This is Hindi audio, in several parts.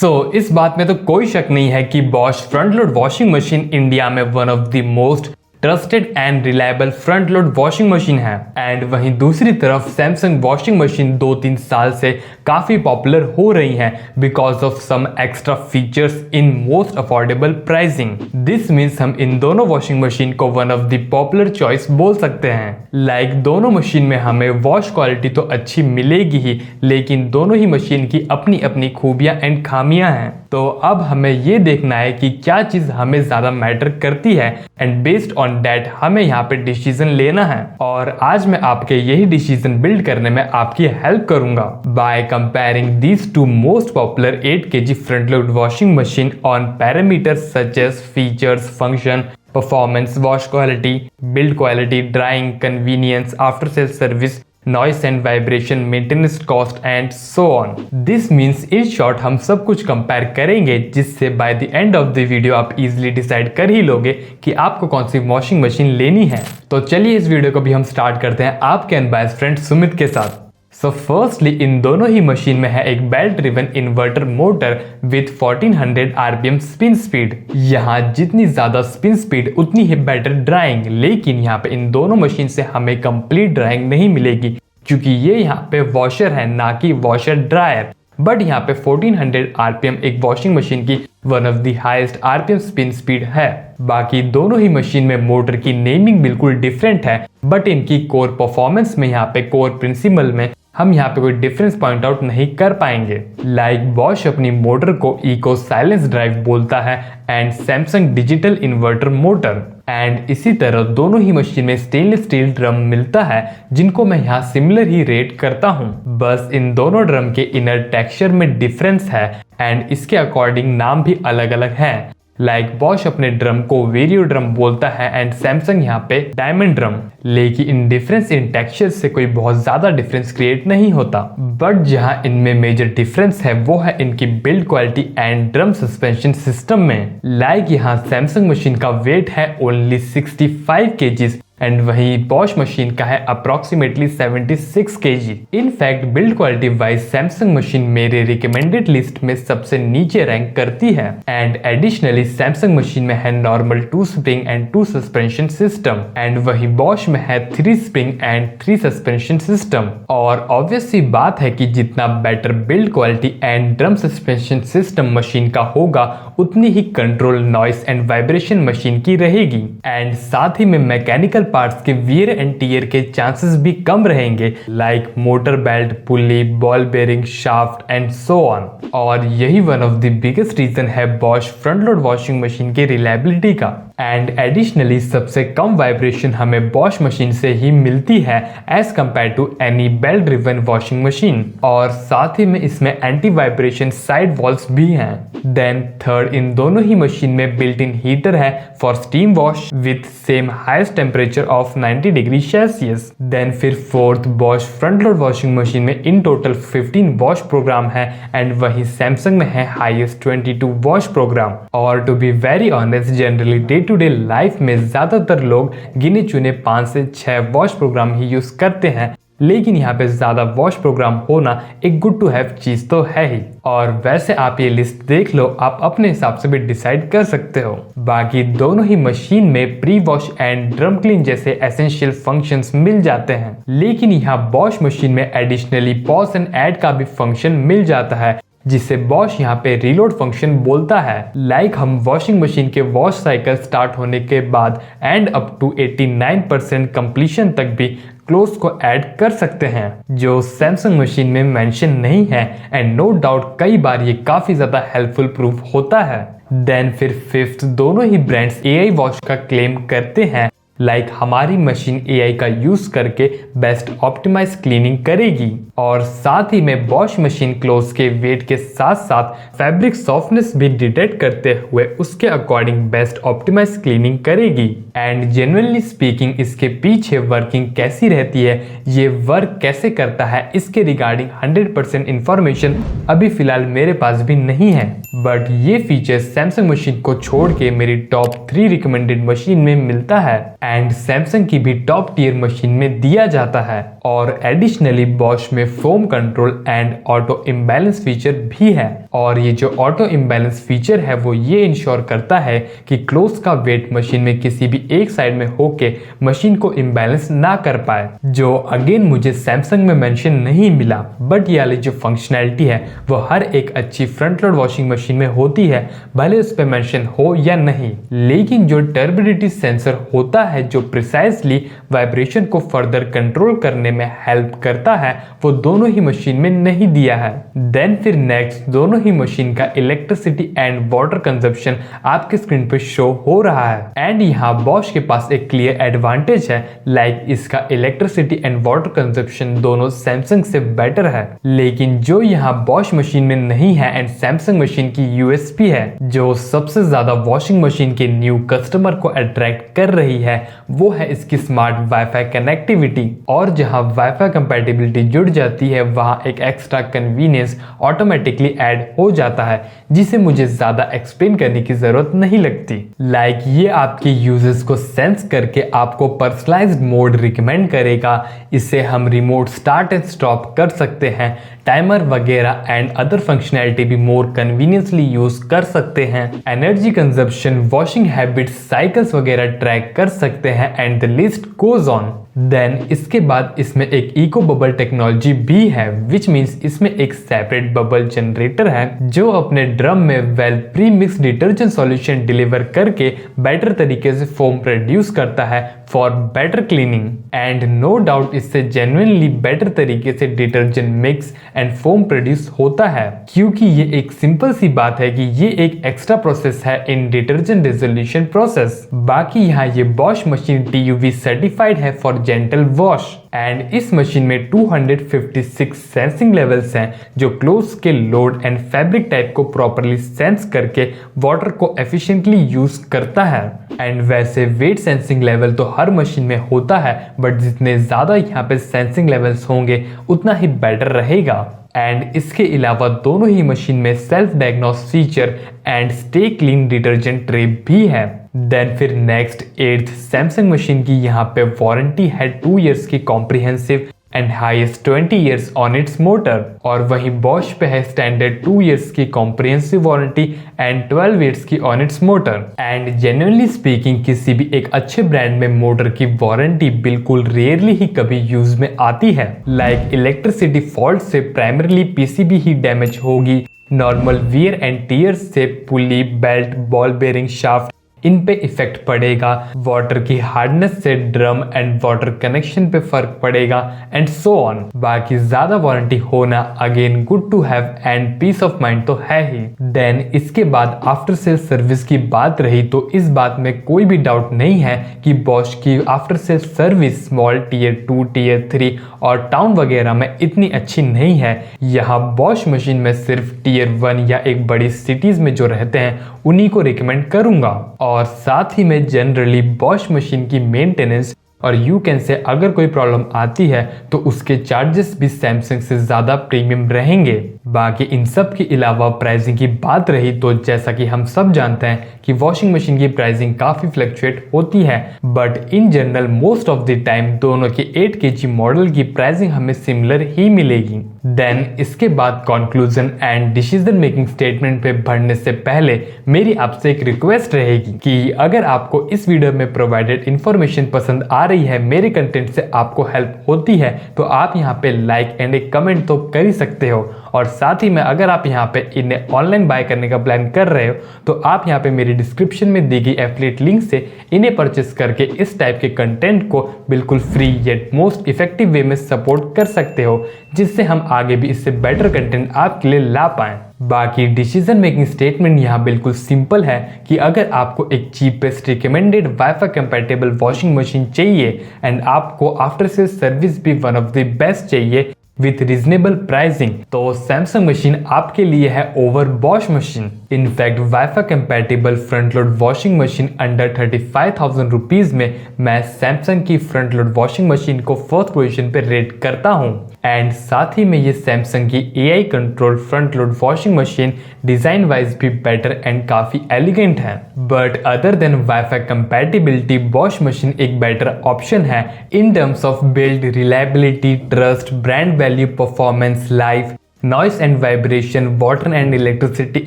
इस बात में तो कोई शक नहीं है कि Bosch front load washing machine India में one of the most trusted and reliable front load washing machine है। एंड वहीं दूसरी तरफ सैमसंग वॉशिंग मशीन 2-3 साल से काफी पॉपुलर हो रही हैं because of some extra features in most affordable pricing. This means हम इन दोनों वॉशिंग मशीन को one of the popular choice बोल सकते हैं। लाइक दोनों मशीन में हमें वॉश क्वालिटी तो अच्छी मिलेगी ही, लेकिन दोनों ही मशीन की अपनी अपनी खूबियां एंड खामियां हैं। तो अब हमें ये देखना है कि क्या चीज हमें ज्यादा मैटर करती है एंड बेस्ड ऑन दैट हमें यहाँ पे डिसीजन लेना है। और आज मैं आपके यही डिसीजन बिल्ड करने में आपकी हेल्प करूंगा by comparing these two most popular 8 kg front load washing machine on parameters such as features, function, performance, wash quality, build quality, drying, convenience, after sales service, noise and vibration, maintenance cost and so on. This means in short हम सब कुछ कंपेयर करेंगे जिससे by the end of the video आप easily डिसाइड कर ही लोगे कि आपको कौन सी वॉशिंग मशीन लेनी है। तो चलिए इस वीडियो को भी हम स्टार्ट करते हैं आपके अनबायस्ड फ्रेंड सुमित के साथ। फर्स्टली इन दोनों ही मशीन में है एक belt driven inverter motor with 1400 RPM spin speed. यहाँ जितनी ज्यादा स्पिन स्पीड उतनी ही बेटर ड्राइंग, लेकिन यहाँ पे इन दोनों मशीन से हमें कंप्लीट ड्राइंग नहीं मिलेगी क्योंकि ये यहाँ पे वॉशर है ना कि वॉशर ड्रायर। बट यहाँ पे 1400 RPM एक वॉशिंग मशीन की one of the highest RPM spin speed है। बाकी दोनों ही मशीन में मोटर की नेमिंग बिल्कुल डिफरेंट है, बट इनकी कोर परफॉर्मेंस में यहाँ पे कोर प्रिंसिपल में हम यहाँ पे कोई डिफरेंस पॉइंट आउट नहीं कर पाएंगे। लाइक बॉश अपनी मोटर को इको साइलेंस ड्राइव बोलता है and Samsung digital inverter motor. And इसी तरह दोनों ही मशीन में स्टेनलेस स्टील ड्रम मिलता है जिनको मैं यहाँ सिमिलर ही रेट करता हूँ, बस इन दोनों ड्रम के इनर टेक्सचर में डिफरेंस है एंड इसके अकॉर्डिंग नाम भी अलग अलग है। लाइक बॉश अपने ड्रम को वेरियो ड्रम बोलता है एंड सैमसंग यहाँ पे डायमंड ड्रम। लेकिन इन डिफरेंस इन टेक्सचर से कोई बहुत ज्यादा डिफरेंस क्रिएट नहीं होता, बट जहाँ इनमें मेजर डिफरेंस है वो है इनकी build quality and drum suspension system में। लाइक यहाँ सैमसंग मशीन का वेट है ओनली 65 kg एंड वहीं बॉश मशीन का है approximately 76 kg। In fact build quality wise Samsung machine मेरे रिकमेंडेड लिस्ट में सबसे नीचे रैंक करती है। एंड एडिशनली सैमसंग मशीन में है normal 2 spring and 2 suspension system and वहीं बॉश में है 3 स्प्रिंग एंड 3 सस्पेंशन सिस्टम। और ऑब्वियस सी बात है कि जितना better build quality and drum suspension system machine का होगा उतनी ही control, noise and vibration machine की रहेगी। एंड साथ ही में मैकेनिकल पार्ट्स के वियर एंड टियर के चांसेस भी कम रहेंगे, like motor belt, pulley, ball bearing, shaft and so on. और यही one of the biggest reason है Bosch front load washing machine की रिलायबिलिटी का। एंड एडिशनली सबसे कम वाइब्रेशन हमें बॉश मशीन से ही मिलती है as compare to any belt driven washing machine. और साथ ही में इसमें एंटी वाइब्रेशन साइड वॉल्व्स भी हैं। देन थर्ड, इन दोनों ही मशीन में बिल्ट इन हीटर है for steam wash with same highest temperature of 90 degree Celsius. Then फिर fourth, Bosch front load washing machine में इन टोटल 15 वॉश प्रोग्राम है एंड वही सैमसंग में है हाईएस्ट 22 वॉश प्रोग्राम। और to be very honest, generally day to day life में ज्यादातर लोग गिने चुने 5 से 6 वॉश प्रोग्राम ही यूज करते हैं, लेकिन यहाँ पे ज्यादा वॉश प्रोग्राम होना एक गुड टू हैव चीज तो है ही। और वैसे आप ये लिस्ट देख लो, आप अपने हिसाब से भी डिसाइड कर सकते हो। बाकी दोनों ही मशीन में pre wash and drum clean जैसे एसेंशियल फंक्शंस मिल जाते हैं, लेकिन यहाँ बॉश मशीन में एडिशनली पॉज एंड ऐड का भी फंक्शन मिल जाता है जिसे बॉश यहाँ पे रीलोड फंक्शन बोलता है। लाइक हम वॉशिंग मशीन के वॉश साइकिल स्टार्ट होने के बाद एंड अप टू 89% कंप्लीशन तक भी क्लोज को ऐड कर सकते हैं, जो सैमसंग मशीन में मेंशन नहीं है। एंड नो डाउट कई बार ये काफी ज्यादा हेल्पफुल प्रूफ होता है। देन फिर फिफ्थ, दोनों ही ब्रांड्स AI वॉश का क्लेम करते हैं, लाइक हमारी मशीन AI का यूज करके बेस्ट ऑप्टिमाइज क्लीनिंग करेगी। और साथ ही में बॉश मशीन क्लोथ के वेट के साथ साथ फैब्रिक सॉफ्टनेस भी डिटेक्ट करते हुए उसके अकॉर्डिंग बेस्ट ऑप्टिमाइज क्लीनिंग करेगी। एंड जेन्युइनली स्पीकिंग इसके पीछे वर्किंग कैसी रहती है, ये वर्क कैसे करता है, इसके रिगार्डिंग 100% इंफॉर्मेशन अभी फिलहाल मेरे पास भी नहीं है, बट ये फीचर सैमसंग मशीन को छोड़ के मेरी टॉप 3 रिकमेंडेड मशीन में मिलता है। एंड सैमसंग की भी टॉप टियर मशीन में दिया जाता है। और एडिशनली बॉश में foam control and auto imbalance feature भी है। और ये जो ऑटो इम्बैलेंस फीचर है वो ये इंश्योर करता है कि क्लोज का वेट मशीन में किसी भी एक साइड में होके मशीन को इम्बैलेंस ना कर पाए, जो अगेन मुझे सैमसंग में मेंशन नहीं मिला। बट ये वाली जो फंक्शनैलिटी है वो हर एक अच्छी फ्रंट लोड वॉशिंग मशीन में होती है, भले उस पर मेंशन हो या नहीं। लेकिन जो टर्बिडिटी सेंसर होता है जो प्रिसाइजली वाइब्रेशन को फर्दर कंट्रोल करने में हेल्प करता है, वो दोनों ही मशीन में नहीं दिया है। देन फिर नेक्स्ट दोनों ही मशीन का इलेक्ट्रिसिटी एंड वाटर कंजप्शन आपके स्क्रीन पे शो हो रहा है। एंड यहाँ बॉश के पास एक क्लियर एडवांटेज है, लाइक इसका इलेक्ट्रिसिटी एंड वाटर कंजप्शन दोनों सैमसंग से बेटर है। लेकिन जो यहाँ बॉश मशीन में नहीं है एंड सैमसंग मशीन की यूएसपी है, जो सबसे ज्यादा वॉशिंग मशीन के न्यू कस्टमर को अट्रैक्ट कर रही है, वो है इसकी स्मार्ट वाईफाई कनेक्टिविटी। और जहाँ वाईफाई कंपैटिबिलिटी जुड़ जाती है वहाँ एक एक्स्ट्रा कन्वीनियंस ऑटोमेटिकली ऐड हो जाता है, जिसे मुझे ज्यादा एक्सप्लेन करने की जरूरत नहीं लगती। लाइक ये आपके यूजर्स को सेंस करके आपको पर्सनलाइज्ड मोड रिकमेंड करेगा। इससे हम रिमोट स्टार्ट एंड स्टॉप कर सकते हैं, टाइमर वगैरह एंड अदर फंक्शनैलिटी भी मोर कन्वीनियंसली यूज कर सकते हैं। Energy consumption, washing habits, cycles वगैरह ट्रैक कर सकते हैं and the list goes on. Then इसके बाद इसमें एक इको बबल टेक्नोलॉजी भी है, विच मीन्स इसमें एक सेपरेट बबल जनरेटर है जो अपने ड्रम में well pre mix detergent solution deliver करके बेटर तरीके से फोम प्रोड्यूस करता है for better cleaning. And no doubt इससे जेन्युइनली बेटर तरीके से detergent mix and foam produce होता है, क्योंकि ये एक सिंपल सी बात है कि ये एक एक्स्ट्रा प्रोसेस है इन डिटर्जेंट डिसोल्यूशन प्रोसेस। बाकी यहाँ ये बॉश मशीन TUV सर्टिफाइड है फॉर जेंटल वॉश। एंड इस मशीन में 256 सेंसिंग लेवल्स हैं जो क्लोथ्स के लोड एंड फैब्रिक टाइप को प्रॉपरली सेंस करके वाटर को एफिशिएंटली यूज करता है। एंड वैसे वेट सेंसिंग लेवल तो हर मशीन में होता है, बट जितने ज्यादा यहाँ पे सेंसिंग लेवल्स होंगे उतना ही बेटर रहेगा। एंड इसके अलावा दोनों ही मशीन में self diagnose feature and stay clean detergent tray भी है। देन फिर नेक्स्ट 8th सैमसंग मशीन की यहाँ पे वारंटी है 2 इयर्स की comprehensive and highest 20 years on it's motor. और वहीं बॉश पे है स्टैंडर्ड 2 इयर्स की कॉम्प्रिहेंसिव वारंटी एंड 12 इयर्स की on it's motor. And genuinely speaking किसी भी एक अच्छे ब्रांड में मोटर की वारंटी बिल्कुल रेयरली ही कभी यूज में आती है। लाइक इलेक्ट्रिसिटी फॉल्ट से प्राइमरली PCB ही डैमेज होगी, नॉर्मल वियर एंड टीयर से पुली, बेल्ट, बॉल बेरिंग, शाफ्ट इन पे इफेक्ट पड़ेगा, वाटर की हार्डनेस से ड्रम एंड वाटर कनेक्शन पे फर्क पड़ेगा एंड सो ऑन। बाकी ज्यादा वारंटी होना again good to have and peace of mind तो है ही। देन इसके बाद आफ्टर सेल सर्विस की बात रही तो इस बात में कोई भी डाउट नहीं है कि बॉश की after sale service small tier 2, tier 3 और टाउन वगैरह में इतनी अच्छी नहीं है। यहाँ बॉश मशीन में सिर्फ टियर 1 या एक बड़ी सिटीज में जो रहते हैं उन्हीं को रिकमेंड करूंगा। और साथ ही में जनरली बॉश मशीन की मेंटेनेंस और यू कैन से अगर कोई प्रॉब्लम आती है तो उसके चार्जेस भी सैमसंग से ज्यादा प्रीमियम रहेंगे। बाकी इन सब के अलावा प्राइसिंग की बात रही तो जैसा कि हम सब जानते हैं कि वॉशिंग मशीन की प्राइसिंग काफी फ्लक्चुएट होती है, but in general most of the time दोनों के 8 kg मॉडल की प्राइसिंग हमें सिमिलर ही मिलेगी। देन इसके बाद conclusion and decision making statement पे बढ़ने से पहले मेरी आपसे एक रिक्वेस्ट रहेगी कि अगर आपको इस वीडियो में प्रोवाइडेड इंफॉर्मेशन पसंद आ रही है, मेरे कंटेंट से आपको हेल्प होती है, तो आप यहाँ पे लाइक एंड एक कमेंट तो कर ही सकते हो। और साथ ही में अगर आप यहाँ पे इन्हें ऑनलाइन बाय करने का प्लान कर रहे हो तो आप यहाँ पे मेरी डिस्क्रिप्शन में दी गई एफिलिएट लिंक से इन्हें परचेस करके इस टाइप के कंटेंट को बिल्कुल free yet most effective way में सपोर्ट कर सकते हो, जिससे हम आगे भी इससे बेटर कंटेंट आपके लिए ला पाएं। बाकी डिसीजन मेकिंग स्टेटमेंट यहाँ बिल्कुल सिंपल है कि अगर आपको एक cheapest recommended wifi compatible washing machine चाहिए एंड आपको आफ्टर सेल सर्विस भी वन ऑफ द बेस्ट चाहिए विथ रीजनेबल प्राइसिंग, तो सैमसंग मशीन आपके लिए है over Bosch machine. In fact wifi compatible front load washing machine under 35,000 rupees में मैं सैमसंग की फ्रंट लोड वॉशिंग मशीन को फर्स्ट पोजीशन पे रेट करता हूँ। एंड साथ ही में ये सैमसंग की AI control front load washing machine design wise भी बेटर एंड काफी एलिगेंट है। But other than wifi compatibility Bosch machine एक बेटर ऑप्शन है in terms of build, reliability, trust, brand value, performance, life, noise and vibration, water and electricity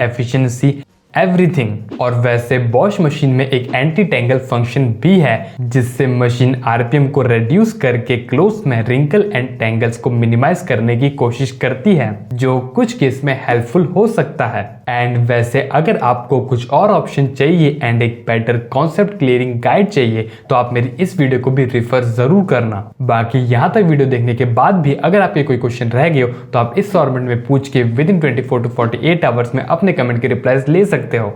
efficiency, everything. और वैसे बॉश मशीन में एक एंटी टेंगल फंक्शन भी है जिससे मशीन आरपीएम को रिड्यूस करके क्लोथ में रिंकल एंड टेंगल्स को मिनिमाइज करने की कोशिश करती है, जो कुछ केस में हेल्पफुल हो सकता है। एंड वैसे अगर आपको कुछ और ऑप्शन चाहिए एंड एक बेटर कॉन्सेप्ट क्लियरिंग गाइड चाहिए तो आप मेरी इस वीडियो को भी रेफर जरूर करना। बाकी यहाँ तक वीडियो देखने के बाद भी अगर आपके कोई क्वेश्चन रह गए हो तो आप इस फॉर्मेट में पूछ के विद इन 24 to 48 आवर्स में अपने कमेंट के रिप्लाईज ले सकते हो।